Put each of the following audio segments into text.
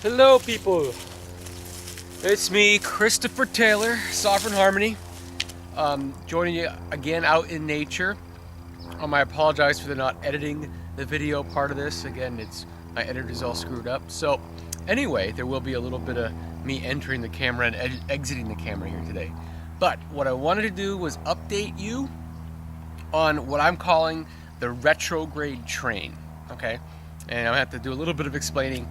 Hello people, it's me, Christopher Taylor, Sovereign Harmony, joining you again out in nature. I apologize for not editing the video part of this. Again, my editor's all screwed up. So anyway, there will be a little bit of me entering the camera and exiting the camera here today. But what I wanted to do was update you on what I'm calling the retrograde train, okay? And I'm gonna have to do a little bit of explaining.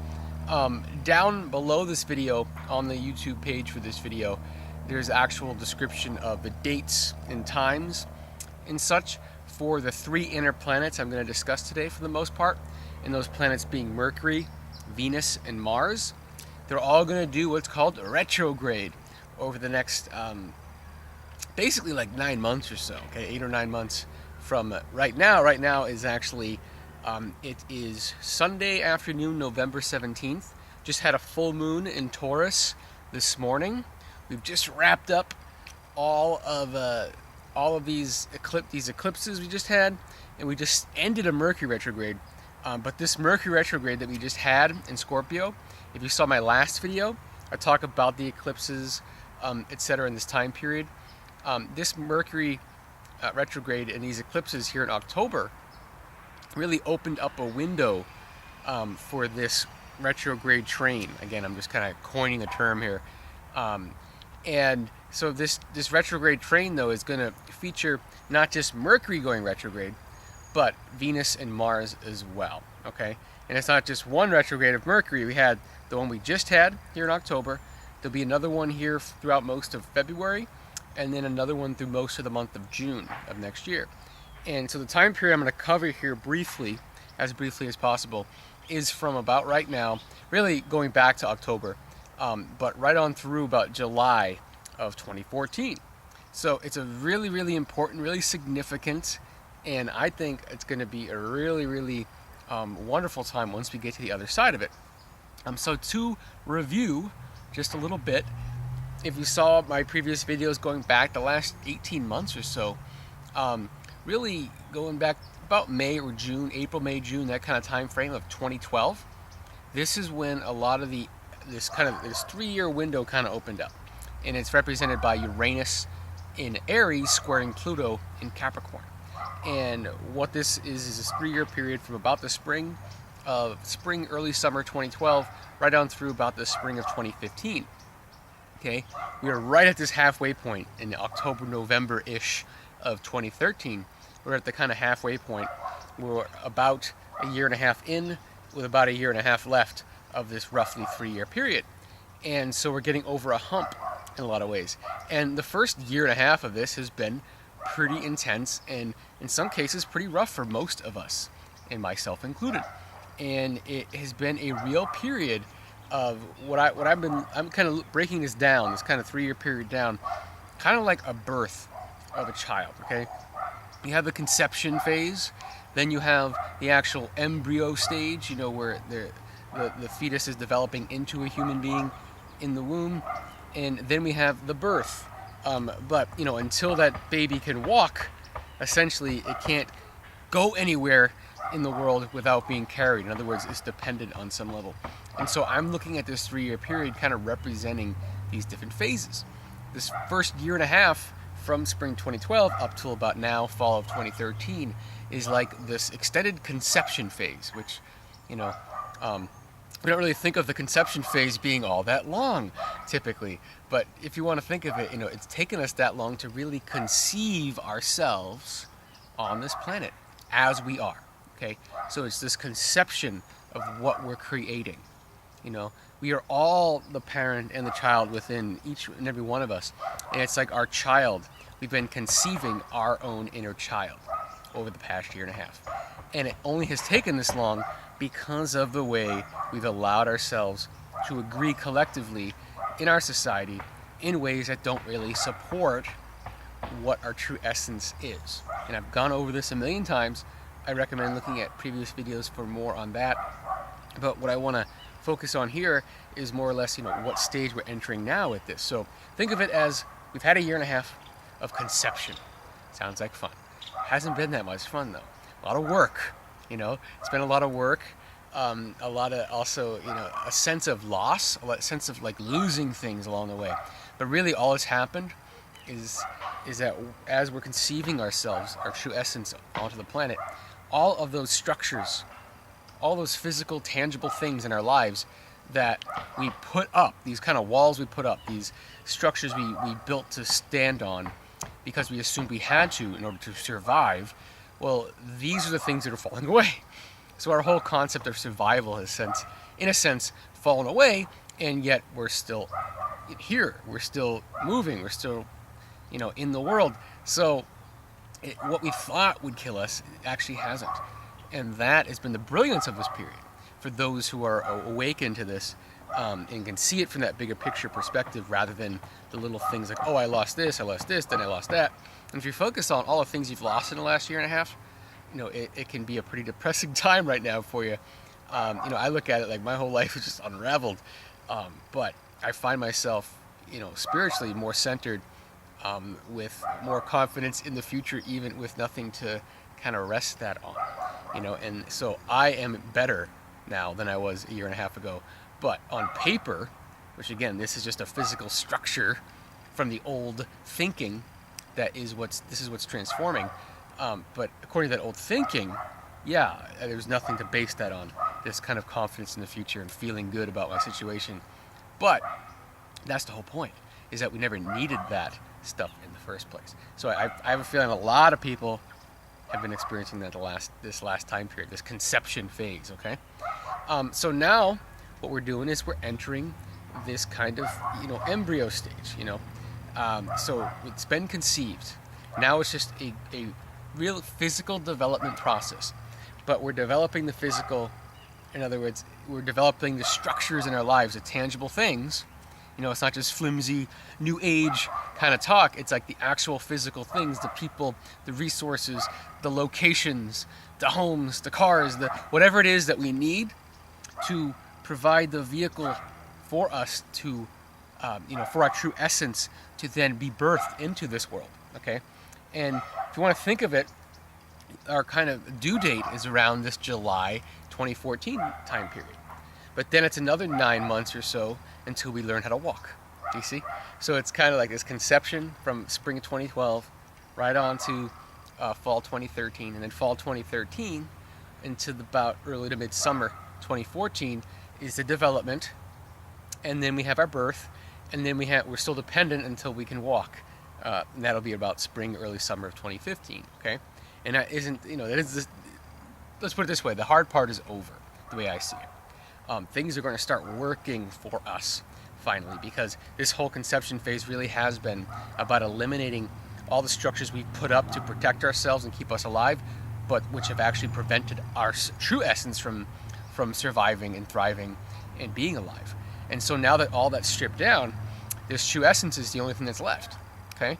Down below this video on the YouTube page for this video, there's actual description of the dates and times and such for the 3 inner planets I'm going to discuss today for the most part, and those planets being Mercury, Venus, and Mars. They're all going to do what's called a retrograde over the next basically like 9 months or so, okay, 8 or 9 months from right now. Right now is actually it is Sunday afternoon, November 17th. Just had a full moon in Taurus this morning. We've just wrapped up all of these eclipses we just had, and we just ended a Mercury retrograde. But this Mercury retrograde that we just had in Scorpio, if you saw my last video, I talk about the eclipses, etc. in this time period. This Mercury retrograde and these eclipses here in October really opened up a window for this retrograde train. Again, I'm just kind of coining a term here. And so this retrograde train, though, is going to feature not just Mercury going retrograde, but Venus and Mars as well, okay? And it's not just one retrograde of Mercury. We had the one we just had here in October. There'll be another one here throughout most of February, and then another one through most of the month of June of next year. And so the time period I'm going to cover here briefly as possible, is from about right now, really going back to October, but right on through about July of 2014. So it's a really, really important, really significant, and I think it's going to be a really, really wonderful time once we get to the other side of it. So to review just a little bit, if you saw my previous videos going back the last 18 months or so, really going back about May or June, April, May, June, that kind of time frame of 2012. This is when a lot of this 3-year window kind of opened up, and it's represented by Uranus in Aries squaring Pluto in Capricorn. And what this is this 3-year period from about the spring, early summer 2012, right on through about the spring of 2015. Okay, we are right at this halfway point in October, November-ish of 2013. We're at the kind of halfway point. We're about a year and a half in, with about a year and a half left of this roughly 3-year period. And so we're getting over a hump in a lot of ways. And the first year and a half of this has been pretty intense, and in some cases pretty rough for most of us, and myself included. And it has been a real period of I'm kind of breaking this down, this kind of 3-year period down, kind of like a birth of a child, okay? You have the conception phase, then you have the actual embryo stage, you know, where the fetus is developing into a human being in the womb, and then we have the birth. But, you know, until that baby can walk, essentially it can't go anywhere in the world without being carried. In other words, it's dependent on some level. And so I'm looking at this 3-year period kind of representing these different phases. This first year and a half from spring 2012 up till about now, fall of 2013, is like this extended conception phase, which, you know, we don't really think of the conception phase being all that long, typically. But if you want to think of it, you know, it's taken us that long to really conceive ourselves on this planet as we are, okay? So it's this conception of what we're creating, you know? We are all the parent and the child within each and every one of us. And it's like our child. We've been conceiving our own inner child over the past year and a half. And it only has taken this long because of the way we've allowed ourselves to agree collectively in our society in ways that don't really support what our true essence is. And I've gone over this a million times. I recommend looking at previous videos for more on that. But what I want to focus on here is more or less, you know, what stage we're entering now with this. So think of it as we've had a year and a half of conception. Sounds like fun. Hasn't been that much fun though. A lot of work, you know. It's been a lot of work a lot of also, a sense of loss, a sense of like losing things along the way. But really, all that's happened is that as we're conceiving ourselves, our true essence, onto the planet, all of those structures, all those physical, tangible things in our lives that we put up, these kind of walls we put up, these structures we built to stand on because we assumed we had to in order to survive, well, these are the things that are falling away. So our whole concept of survival has, in a sense, fallen away, and yet we're still here. We're still moving. We're still, in the world. So what we thought would kill us actually hasn't. And that has been the brilliance of this period for those who are awakened to this, and can see it from that bigger picture perspective rather than the little things like, oh, I lost this, then I lost that. And if you focus on all the things you've lost in the last year and a half, it can be a pretty depressing time right now for you. I look at it like my whole life is just unraveled. But I find myself, spiritually more centered, with more confidence in the future, even with nothing to kind of rest that on, and so I am better now than I was a year and a half ago. But on paper, which again, this is just a physical structure from the old thinking, this is what's transforming. But according to that old thinking, yeah, there's nothing to base that on, this kind of confidence in the future and feeling good about my situation. But that's the whole point, is that we never needed that stuff in the first place. So I have a feeling a lot of people have been experiencing that this last time period, this conception phase, okay? So now what we're doing is we're entering this kind of, embryo stage, so it's been conceived. Now it's just a real physical development process. But we're developing the physical, in other words, we're developing the structures in our lives, the tangible things. It's not just flimsy, new age kind of talk. It's like the actual physical things, the people, the resources, the locations, the homes, the cars, whatever it is that we need to provide the vehicle for us to, for our true essence to then be birthed into this world, okay? And if you want to think of it, our kind of due date is around this July 2014 time period. But then it's another 9 months or so until we learn how to walk. Do you see? So it's kind of like this conception from spring 2012 right on to fall 2013, and then fall 2013 into about early to midsummer 2014 is the development, and then we have our birth, and then we're still dependent until we can walk. And that'll be about spring, early summer of 2015. Okay, and that isn't, that is this. Let's put it this way: the hard part is over, the way I see it. Things are going to start working for us finally, because this whole conception phase really has been about eliminating all the structures we put up to protect ourselves and keep us alive, but which have actually prevented our true essence from surviving and thriving and being alive. And so now that all that's stripped down, this true essence is the only thing that's left. Okay,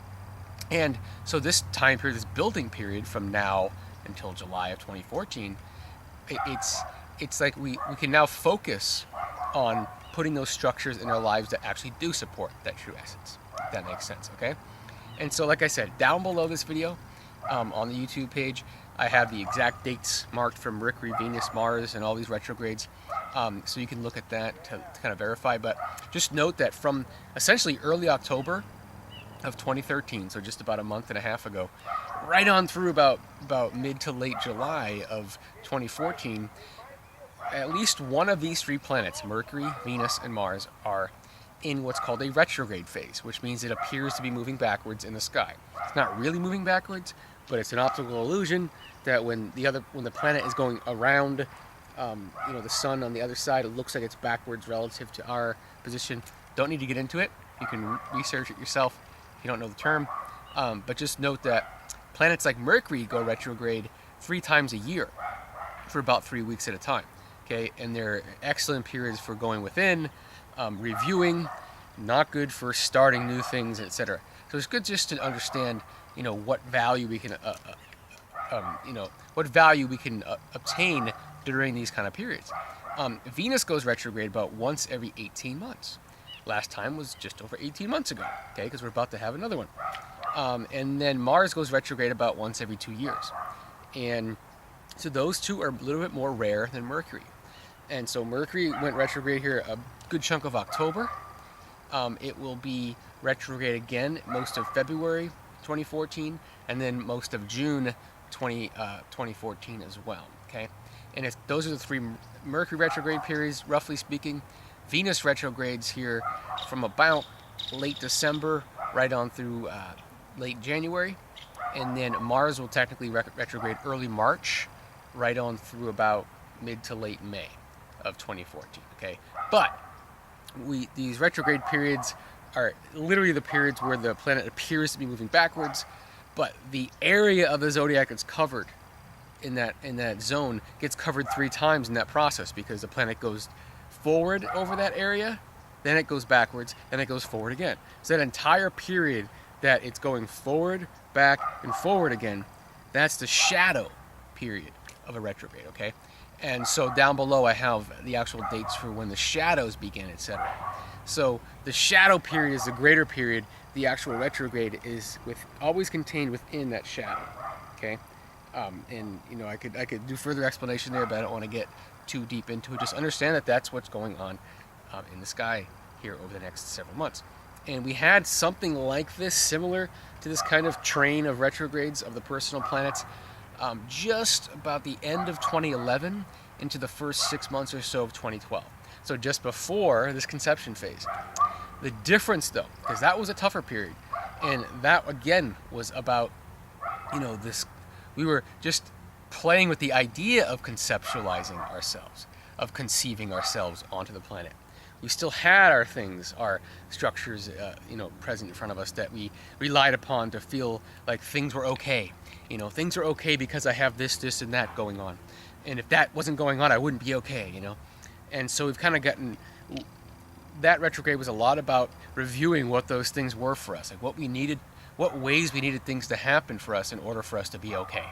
and so this time period, this building period from now until July of 2014, it's like we can now focus on putting those structures in our lives that actually do support that true essence, if that makes sense, okay? And so, like I said, down below this video, on the YouTube page, I have the exact dates marked from Mercury-Venus-Mars and all these retrogrades, so you can look at that to kind of verify. But just note that from essentially early October of 2013, so just about a month and a half ago, right on through about mid to late July of 2014, at least one of these three planets, Mercury, Venus, and Mars, are in what's called a retrograde phase, which means it appears to be moving backwards in the sky. It's not really moving backwards, but it's an optical illusion that when the planet is going around, the sun on the other side, it looks like it's backwards relative to our position. Don't need to get into it. You can research it yourself if you don't know the term. But just note that planets like Mercury go retrograde 3 times a year for about 3 weeks at a time. Okay, and they're excellent periods for going within, reviewing, not good for starting new things, etc. So it's good just to understand, what value we can, obtain during these kind of periods. Venus goes retrograde about once every 18 months. Last time was just over 18 months ago. Okay, because we're about to have another one. And then Mars goes retrograde about once every 2 years, and so those two are a little bit more rare than Mercury. And so Mercury went retrograde here a good chunk of October. It will be retrograde again most of February 2014, and then most of June 2014 as well. Okay, and those are the three Mercury retrograde periods, roughly speaking. Venus retrogrades here from about late December right on through late January, and then Mars will technically retrograde early March right on through about mid to late May of 2014. Okay, but these retrograde periods are literally the periods where the planet appears to be moving backwards, but the area of the zodiac that's covered in that zone gets covered 3 times in that process, because the planet goes forward over that area, then it goes backwards, then it goes forward again. So that entire period that it's going forward, back, and forward again, that's the shadow period of a retrograde, okay? And so down below I have the actual dates for when the shadows begin, etc. So the shadow period is the greater period. The actual retrograde is always contained within that shadow, okay? And you know, I could do further explanation there, but I don't want to get too deep into it. Just understand that that's what's going on in the sky here over the next several months. And we had something like this, similar to this kind of train of retrogrades of the personal planets, just about the end of 2011 into the first 6 months or so of 2012. So just before this conception phase. The difference, though, because that was a tougher period, and that again was about, you know, this, we were just playing with the idea of conceptualizing ourselves, of conceiving ourselves onto the planet. We still had our things, our structures, you know, present in front of us that we relied upon to feel like things were okay. You know, things are okay because I have this, and that going on. And if that wasn't going on, I wouldn't be okay, you know. And so we've kind of gotten, that retrograde was a lot about reviewing what those things were for us, like what we needed, what ways we needed things to happen for us in order for us to be okay,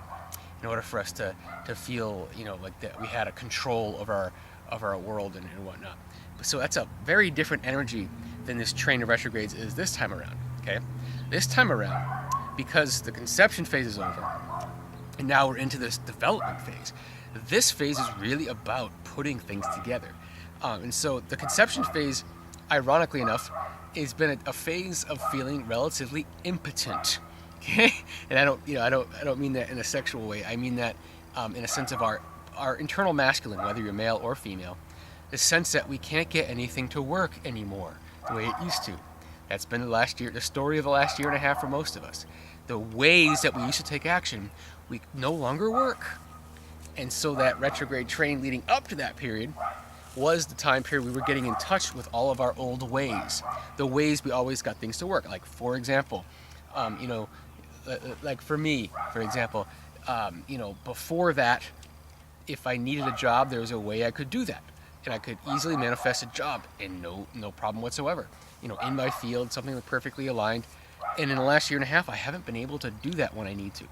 in order for us to feel, you know, like that we had a control of our world and whatnot. So that's a very different energy than this train of retrogrades is this time around, okay? This time around, because the conception phase is over, and now we're into this development phase, this phase is really about putting things together. And so the conception phase, ironically enough, has been a phase of feeling relatively impotent, okay? And I don't mean that in a sexual way. I mean that in a sense of our internal masculine, whether you're male or female, the sense that we can't get anything to work anymore the way it used to. That's been the story of the last year and a half for most of us. The ways that we used to take action, we no longer work. And so that retrograde train leading up to that period was the time period we were getting in touch with all of our old ways, the ways we always got things to work. Like, for example, you know, like for me, for example, you know, before that, if I needed a job, there was a way I could do that. And I could easily manifest a job and no problem whatsoever. You know, in my field, something that's perfectly aligned. And in the last year and a half, I haven't been able to do that when I need to.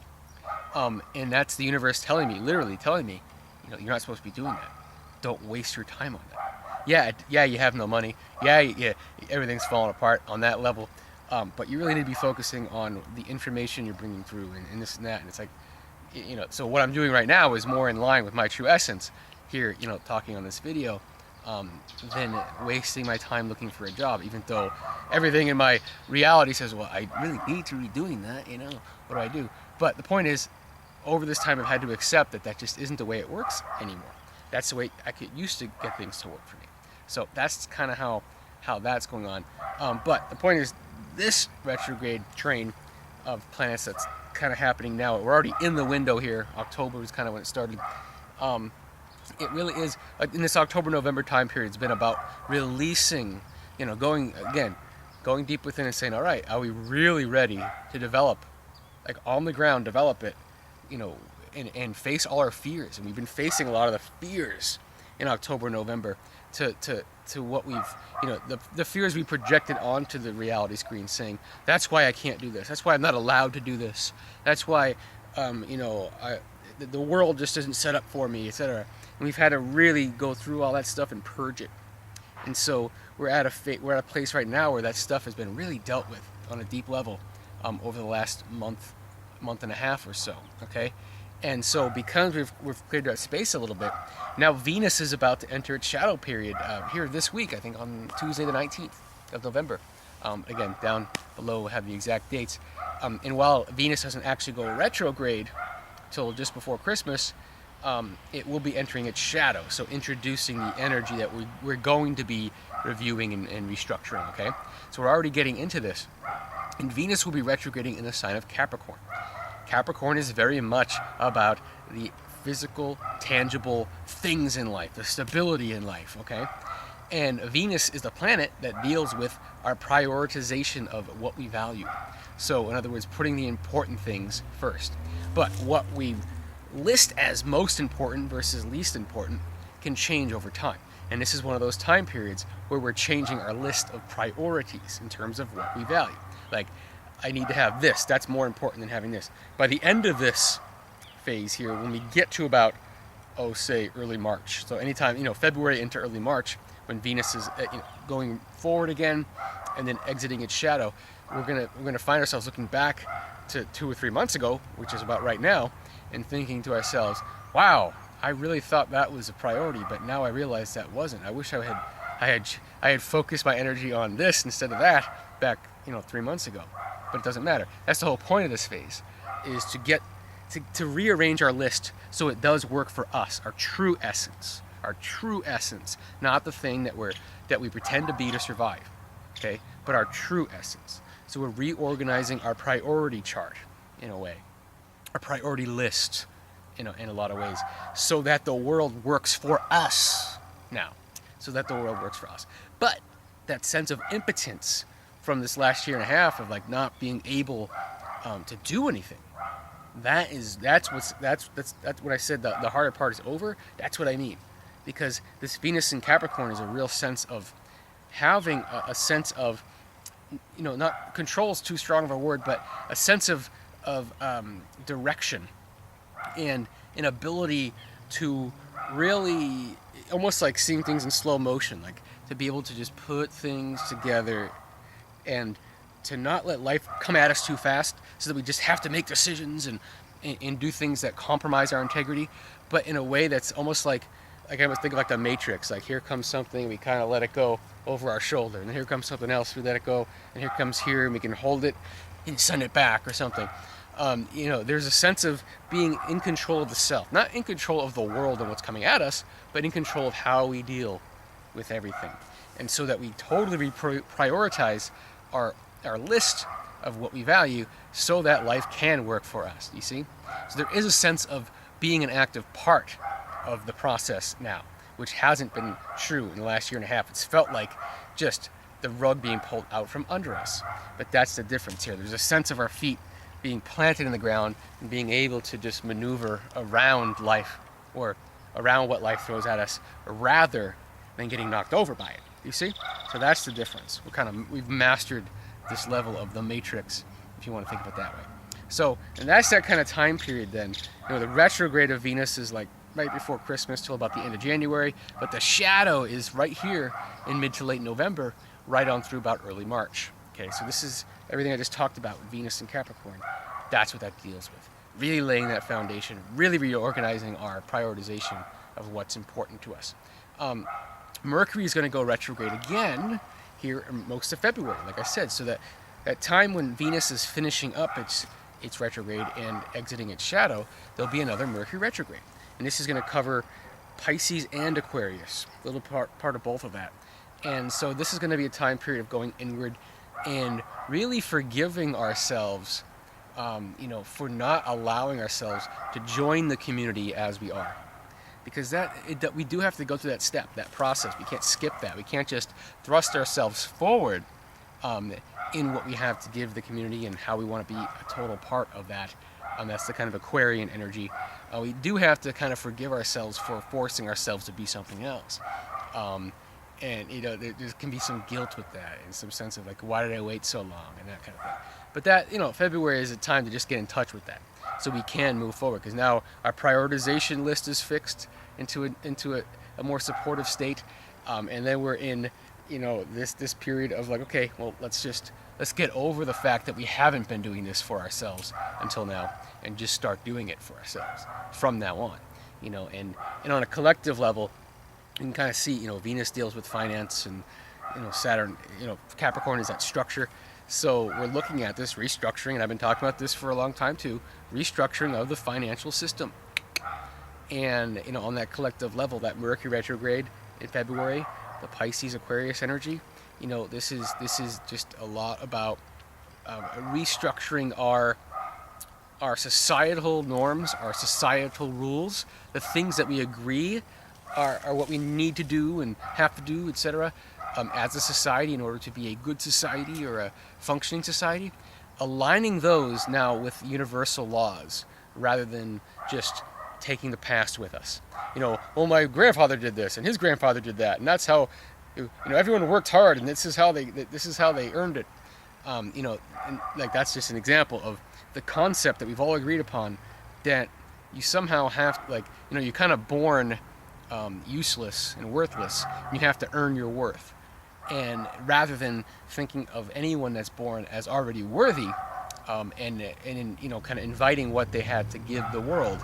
And that's the universe telling me, literally telling me, you know, you're not supposed to be doing that. Don't waste your time on that. Yeah, you have no money. Yeah, everything's falling apart on that level. But you really need to be focusing on the information you're bringing through and this and that. And it's like, you know, so what I'm doing right now is more in line with my true essence here, you know, talking on this video, than wasting my time looking for a job, even though everything in my reality says, well, I really need to be doing that, you know, what do I do? But the point is, over this time I've had to accept that just isn't the way it works anymore. That's the way I used to get things to work for me. So that's kind of how that's going on. But the point is, this retrograde train of planets that's kind of happening now, we're already in the window here. October was kind of when it started. It really is, in this October-November time period, it's been about releasing, you know, going deep within and saying, all right, are we really ready to develop, like on the ground, develop it, you know, and face all our fears. And we've been facing a lot of the fears in October, November to what we've, you know, the fears we projected onto the reality screen, saying, that's why I can't do this. That's why I'm not allowed to do this. That's why, you know, the world just isn't set up for me, etc. And we've had to really go through all that stuff and purge it. And so we're at a place right now where that stuff has been really dealt with on a deep level over the last month and a half or so, okay? And so because we've cleared that space a little bit, now Venus is about to enter its shadow period here this week, I think on Tuesday the 19th of November. Again, down below we have the exact dates. And while Venus doesn't actually go retrograde till just before Christmas, it will be entering its shadow, so introducing the energy that we're going to be reviewing and restructuring, okay? So we're already getting into this. And Venus will be retrograding in the sign of Capricorn. Capricorn is very much about the physical, tangible things in life, the stability in life, okay? And Venus is the planet that deals with our prioritization of what we value. So in other words, putting the important things first. But what we list as most important versus least important can change over time. And this is one of those time periods where we're changing our list of priorities in terms of what we value. Like, I need to have this, that's more important than having this. By the end of this phase here, when we get to about, say early March, so anytime, February into early March, when Venus is going forward again and then exiting its shadow, we're gonna find ourselves looking back to 2 or 3 months ago, which is about right now, and thinking to ourselves, wow, I really thought that was a priority, but now I realize that wasn't. I wish I had focused my energy on this instead of that back 3 months ago. But it doesn't matter. That's the whole point of this phase, is to get to rearrange our list so it does work for us, our true essence, not the thing that we pretend to be to survive, okay? But our true essence. So we're reorganizing our priority chart in a way, our priority list in a lot of ways, so that the world works for us now, But that sense of impotence from this last year and a half of not being able to do anything, that's what I said, the harder part is over. That's what I mean, because this Venus in Capricorn is a real sense of having a sense of, not control is too strong of a word, but a sense of direction and an ability to really almost like seeing things in slow motion, like to be able to just put things together and to not let life come at us too fast so that we just have to make decisions and do things that compromise our integrity, but in a way that's almost like I was thinking like the Matrix, like here comes something, we kind of let it go over our shoulder, and then here comes something else, we let it go, and here comes here, and we can hold it and send it back or something. There's a sense of being in control of the self, not in control of the world and what's coming at us, but in control of how we deal with everything. And so that we totally prioritize our list of what we value so that life can work for us, you see? So there is a sense of being an active part of the process now, which hasn't been true in the last year and a half. It's felt like just the rug being pulled out from under us. But that's the difference here. There's a sense of our feet being planted in the ground and being able to just maneuver around life or around what life throws at us rather than getting knocked over by it. You see? So that's the difference. We've mastered this level of the Matrix, if you want to think of it that way. So, and that's that kind of time period then. The retrograde of Venus is like right before Christmas till about the end of January, but the shadow is right here in mid to late November, right on through about early March. Okay, so this is everything I just talked about with Venus and Capricorn. That's what that deals with. Really laying that foundation, really reorganizing our prioritization of what's important to us. Mercury is going to go retrograde again here in most of February, like I said, so that time when Venus is finishing up its retrograde and exiting its shadow, there'll be another Mercury retrograde. And this is going to cover Pisces and Aquarius, a little part of both of that. And so this is going to be a time period of going inward and really forgiving ourselves, for not allowing ourselves to join the community as we are. Because we do have to go through that step, that process. We can't skip that. We can't just thrust ourselves forward in what we have to give the community and how we want to be a total part of that. That's the kind of Aquarian energy. We do have to kind of forgive ourselves for forcing ourselves to be something else. And there can be some guilt with that and some sense of like, why did I wait so long and that kind of thing. But that, February is a time to just get in touch with that, so we can move forward, because now our prioritization list is fixed into a more supportive state, and then we're in this period of like, okay, well, let's just let's get over the fact that we haven't been doing this for ourselves until now, and just start doing it for ourselves from now on. And on a collective level, you can kind of see, Venus deals with finance, and Saturn, Capricorn is that structure. So we're looking at this restructuring, and I've been talking about this for a long time too, restructuring of the financial system. And on that collective level, that Mercury retrograde in February, the Pisces Aquarius energy, this is just a lot about restructuring our societal norms, our societal rules, the things that we agree are what we need to do and have to do, etc. As a society, in order to be a good society or a functioning society, aligning those now with universal laws rather than just taking the past with us. Well, my grandfather did this and his grandfather did that, and that's how everyone worked hard, and this is how they earned it. And like that's just an example of the concept that we've all agreed upon, that you somehow have, you're kind of born useless and worthless, and you have to earn your worth. And rather than thinking of anyone that's born as already worthy, and kind of inviting what they had to give the world,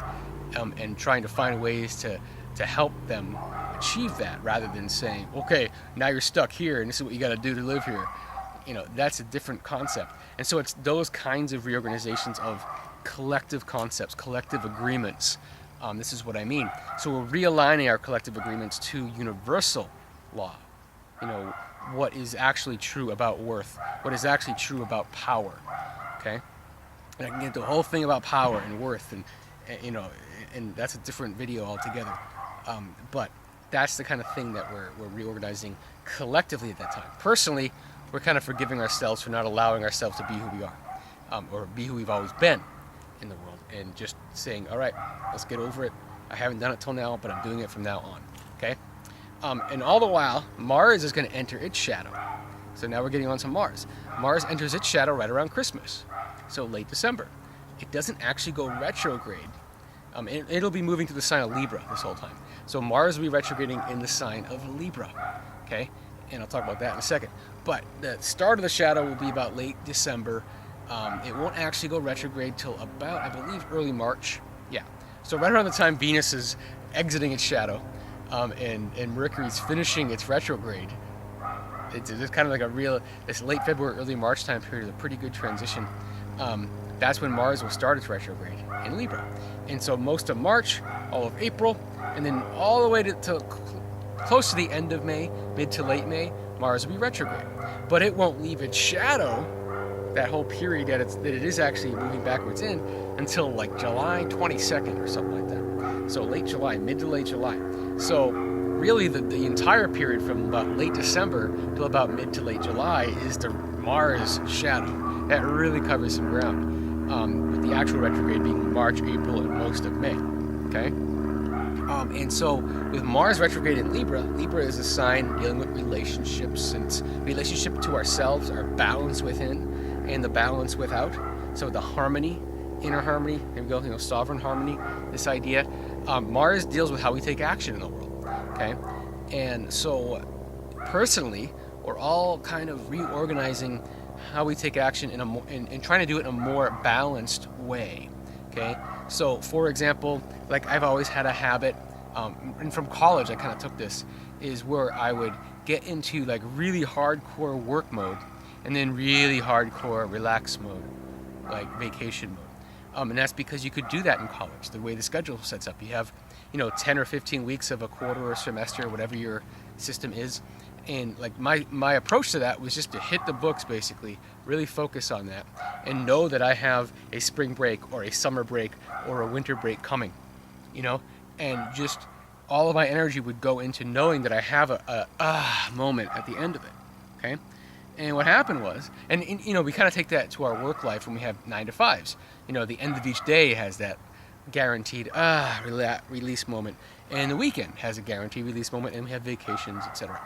and trying to find ways to help them achieve that, rather than saying, okay, now you're stuck here and this is what you got to do to live here. That's a different concept. And so it's those kinds of reorganizations of collective concepts, collective agreements. This is what I mean. So we're realigning our collective agreements to universal law. What is actually true about worth, what is actually true about power. Okay? And I can get the whole thing about power and worth, and that's a different video altogether. But that's the kind of thing that we're reorganizing collectively at that time. Personally, we're kind of forgiving ourselves for not allowing ourselves to be who we are, or be who we've always been in the world, and just saying, all right, let's get over it. I haven't done it till now, but I'm doing it from now on. Okay? And all the while, Mars is going to enter its shadow. So now we're getting on to Mars. Mars enters its shadow right around Christmas, so late December. It doesn't actually go retrograde. It'll be moving to the sign of Libra this whole time. So Mars will be retrograding in the sign of Libra. Okay? And I'll talk about that in a second. But the start of the shadow will be about late December. It won't actually go retrograde till about, I believe, early March. Yeah. So right around the time Venus is exiting its shadow, and Mercury's finishing its retrograde. It's kind of like this late February, early March time period, a pretty good transition. That's when Mars will start its retrograde in Libra. And so most of March, all of April, and then all the way to close to the end of May, mid to late May, Mars will be retrograde. But it won't leave its shadow, that whole period that it is actually moving backwards in, until like July 22nd or something like that. So late July, mid to late July. So really the entire period from about late December till about mid to late July is the Mars shadow. That really covers some ground, with the actual retrograde being March, April, and most of May. Okay? And so with Mars retrograde in Libra, Libra is a sign dealing with relationships, and it's relationship to ourselves, our balance within and the balance without. So the harmony, inner harmony, there we go, sovereign harmony, this idea. Mars deals with how we take action in the world. Okay? And so personally, we're all kind of reorganizing how we take action in trying to do it in a more balanced way. Okay? So for example, like I've always had a habit, and from college I kind of took this, is where I would get into like really hardcore work mode and then really hardcore relax mode, like vacation mode. And that's because you could do that in college, the way the schedule sets up. You have, 10 or 15 weeks of a quarter or semester, whatever your system is. And like my approach to that was just to hit the books, basically, really focus on that, and know that I have a spring break or a summer break or a winter break coming, and just all of my energy would go into knowing that I have a moment at the end of it. Okay? And what happened was, and we kind of take that to our work life when we have 9 to 5s. The end of each day has that guaranteed release moment, and the weekend has a guaranteed release moment, and we have vacations, etc.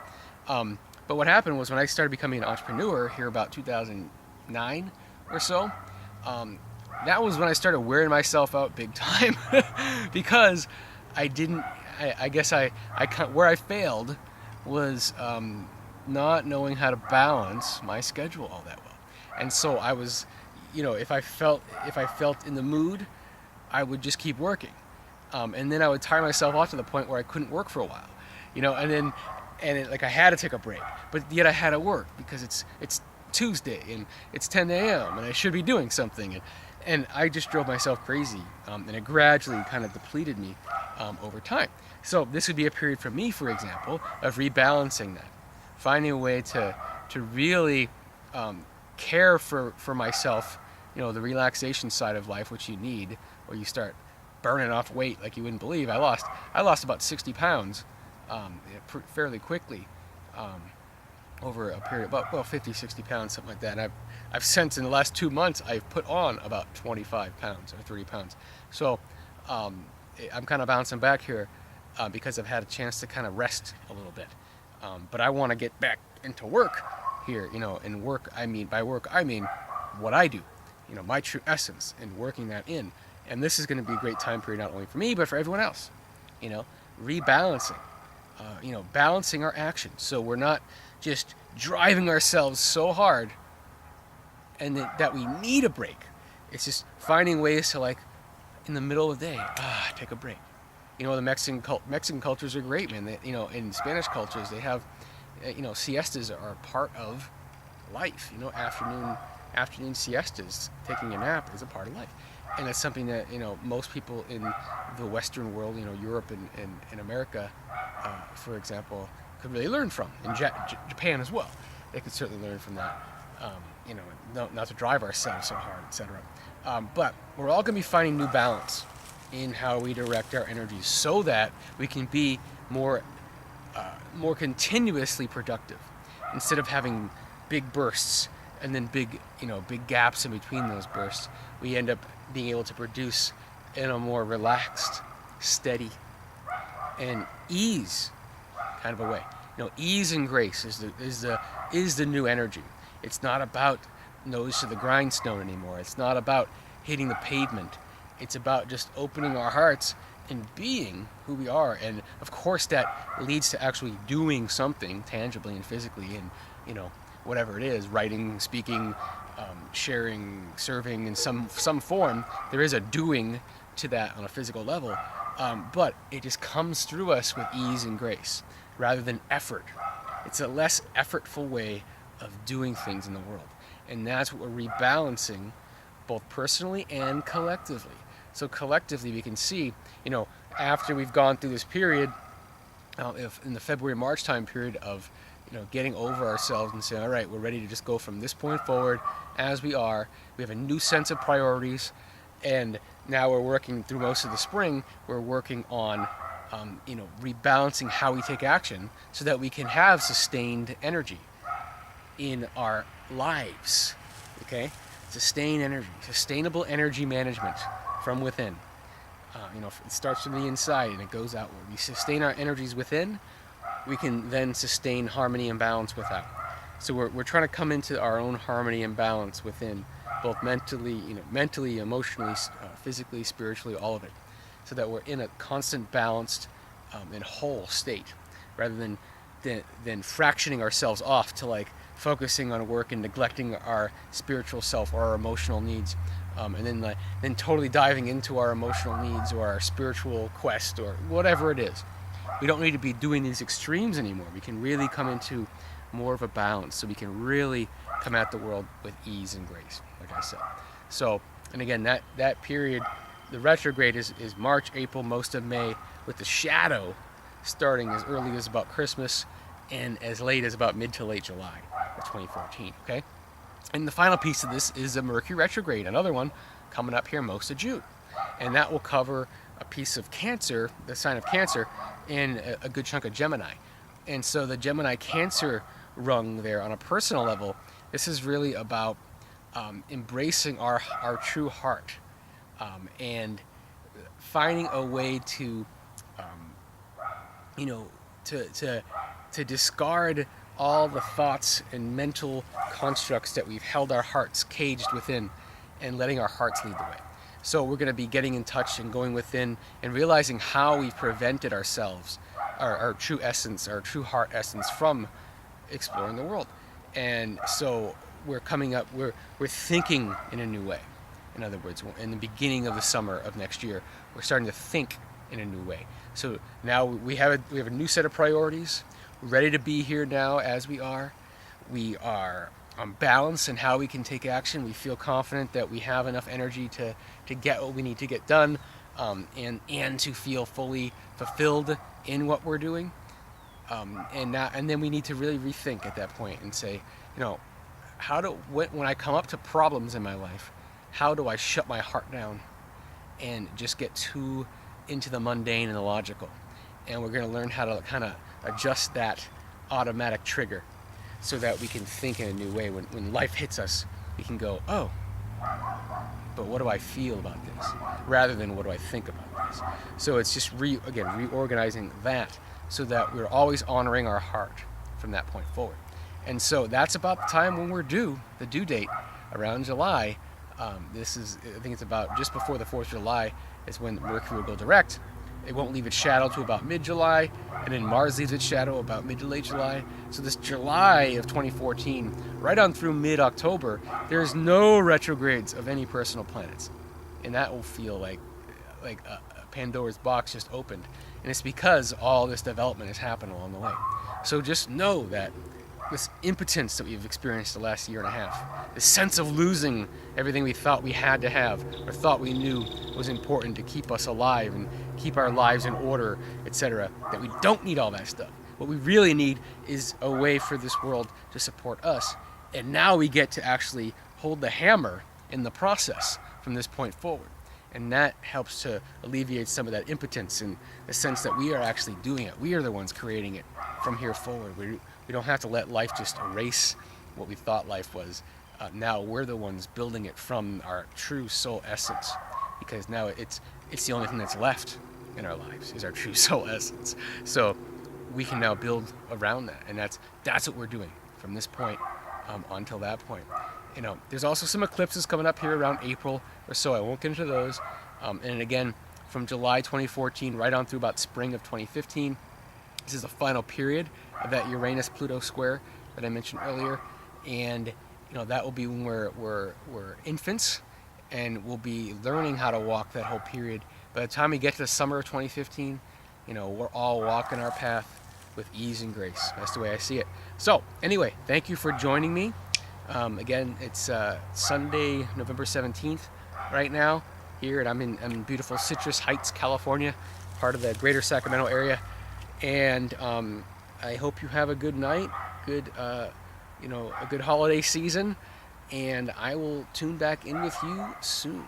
But what happened was when I started becoming an entrepreneur here about 2009 or so, that was when I started wearing myself out big time because I guess where I failed was not knowing how to balance my schedule all that well. And so I was, if I felt in the mood, I would just keep working. And then I would tire myself off to the point where I couldn't work for a while, like I had to take a break, but yet I had to work because it's Tuesday and it's 10 a.m. and I should be doing something, and I just drove myself crazy, and it gradually kind of depleted me over time. So this would be a period for me, for example, of rebalancing that, finding a way to really care for myself, the relaxation side of life, which you need, or you start burning off weight like you wouldn't believe. I lost about 60 pounds fairly quickly over a period, about 50, 60 pounds, something like that. And I've since, in the last 2 months, I've put on about 25 pounds or 30 pounds. So I'm kind of bouncing back here because I've had a chance to kind of rest a little bit. But I want to get back into work here, and work, by work I mean what I do, my true essence, and working that in. And this is going to be a great time period, not only for me, but for everyone else. Rebalancing, balancing our actions. So we're not just driving ourselves so hard and that we need a break. It's just finding ways to, like, in the middle of the day, take a break. The Mexican cultures are great, man. They, in Spanish cultures, they have, siestas are part of life. Afternoon siestas, taking a nap, is a part of life. And it's something that, most people in the Western world, Europe and America, for example, could really learn from. In Japan as well, they could certainly learn from that. Not to drive ourselves so hard, etc. But we're all going to be finding new balance in how we direct our energies, so that we can be more continuously productive, instead of having big bursts and then big gaps in between those bursts. We end up being able to produce in a more relaxed, steady, and ease kind of a way. Ease and grace is the new energy. It's not about nose to the grindstone anymore. It's not about hitting the pavement. It's about just opening our hearts and being who we are. And of course that leads to actually doing something tangibly and physically, and whatever it is, writing, speaking, sharing, serving in some form. There is a doing to that on a physical level, but it just comes through us with ease and grace rather than effort. It's a less effortful way of doing things in the world, and that's what we're rebalancing, both personally and collectively. So collectively, we can see, after we've gone through this period, if in the February-March time period of getting over ourselves and saying, all right, we're ready to just go from this point forward as we are. We have a new sense of priorities, and now we're working through most of the spring. We're working on, rebalancing how we take action so that we can have sustained energy in our lives. Okay, sustained energy, sustainable energy management from within. It starts from the inside and it goes outward. We sustain our energies within. We can then sustain harmony and balance without. So we're trying to come into our own harmony and balance within, both mentally, emotionally, physically, spiritually, all of it, so that we're in a constant balanced and whole state, rather than fractioning ourselves off to, like, focusing on work and neglecting our spiritual self or our emotional needs, and then totally diving into our emotional needs or our spiritual quest or whatever it is. We don't need to be doing these extremes anymore. We can really come into more of a balance, so we can really come at the world with ease and grace, like I said. So, and again, that period, the retrograde is March, April, most of May, with the shadow starting as early as about Christmas and as late as about mid to late July of 2014, okay? And the final piece of this is a Mercury retrograde, another one coming up here most of June. And that will cover a piece of Cancer, the sign of Cancer, and a good chunk of Gemini. And so the Gemini Cancer rung there, on a personal level, this is really about embracing our true heart, and finding a way to to discard all the thoughts and mental constructs that we've held our hearts caged within, and letting our hearts lead the way. So we're going to be getting in touch and going within and realizing how we've prevented ourselves, our true essence, our true heart essence, from exploring the world. And so we're coming up, we're thinking in a new way. In other words, in the beginning of the summer of next year, we're starting to think in a new way. So now we have a new set of priorities. We're ready to be here now as we are. We are on balance in how we can take action. We feel confident that we have enough energy to get what we need to get done, and to feel fully fulfilled in what we're doing. And then we need to really rethink at that point and say, you know, when I come up to problems in my life, how do I shut my heart down and just get too into the mundane and the logical? And we're going to learn how to kind of adjust that automatic trigger so that we can think in a new way. When life hits us, we can go, oh, but what do I feel about this? Rather than what do I think about this? So it's just reorganizing that so that we're always honoring our heart from that point forward. And so that's about the time when we're due, the due date, around July. I think it's about just before the 4th of July is when Mercury will go direct. It won't leave its shadow to about mid-July, and then Mars leaves its shadow about mid to late July. So this July of 2014, right on through mid-October, there's no retrogrades of any personal planets. And that will feel like a Pandora's box just opened. And it's because all this development has happened along the way. So just know that this impotence that we've experienced the last year and a half, this sense of losing everything we thought we had to have or thought we knew was important to keep us alive and keep our lives in order, etc., that we don't need all that stuff. What we really need is a way for this world to support us. And now we get to actually hold the hammer in the process from this point forward. And that helps to alleviate some of that impotence and the sense that we are actually doing it. We are the ones creating it from here forward. We don't have to let life just erase what we thought life was. Now we're the ones building it from our true soul essence, because now it's the only thing that's left in our lives is our true soul essence. So we can now build around that, and that's what we're doing from this point until that point. You know, there's also some eclipses coming up here around April or so. I won't get into those. And again, from July 2014 right on through about spring of 2015, this is the final period of that Uranus-Pluto square that I mentioned earlier. And you know, that will be when we're infants, and we'll be learning how to walk that whole period. By the time we get to the summer of 2015, you know, we're all walking our path with ease and grace. That's the way I see it. So anyway, thank you for joining me. Again, it's Sunday, November 17th right now here, and I'm in beautiful Citrus Heights, California, part of the greater Sacramento area. And I hope you have a good night, a good holiday season, and I will tune back in with you soon.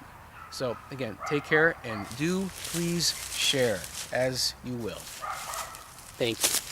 So again, take care, and do please share as you will. Thank you.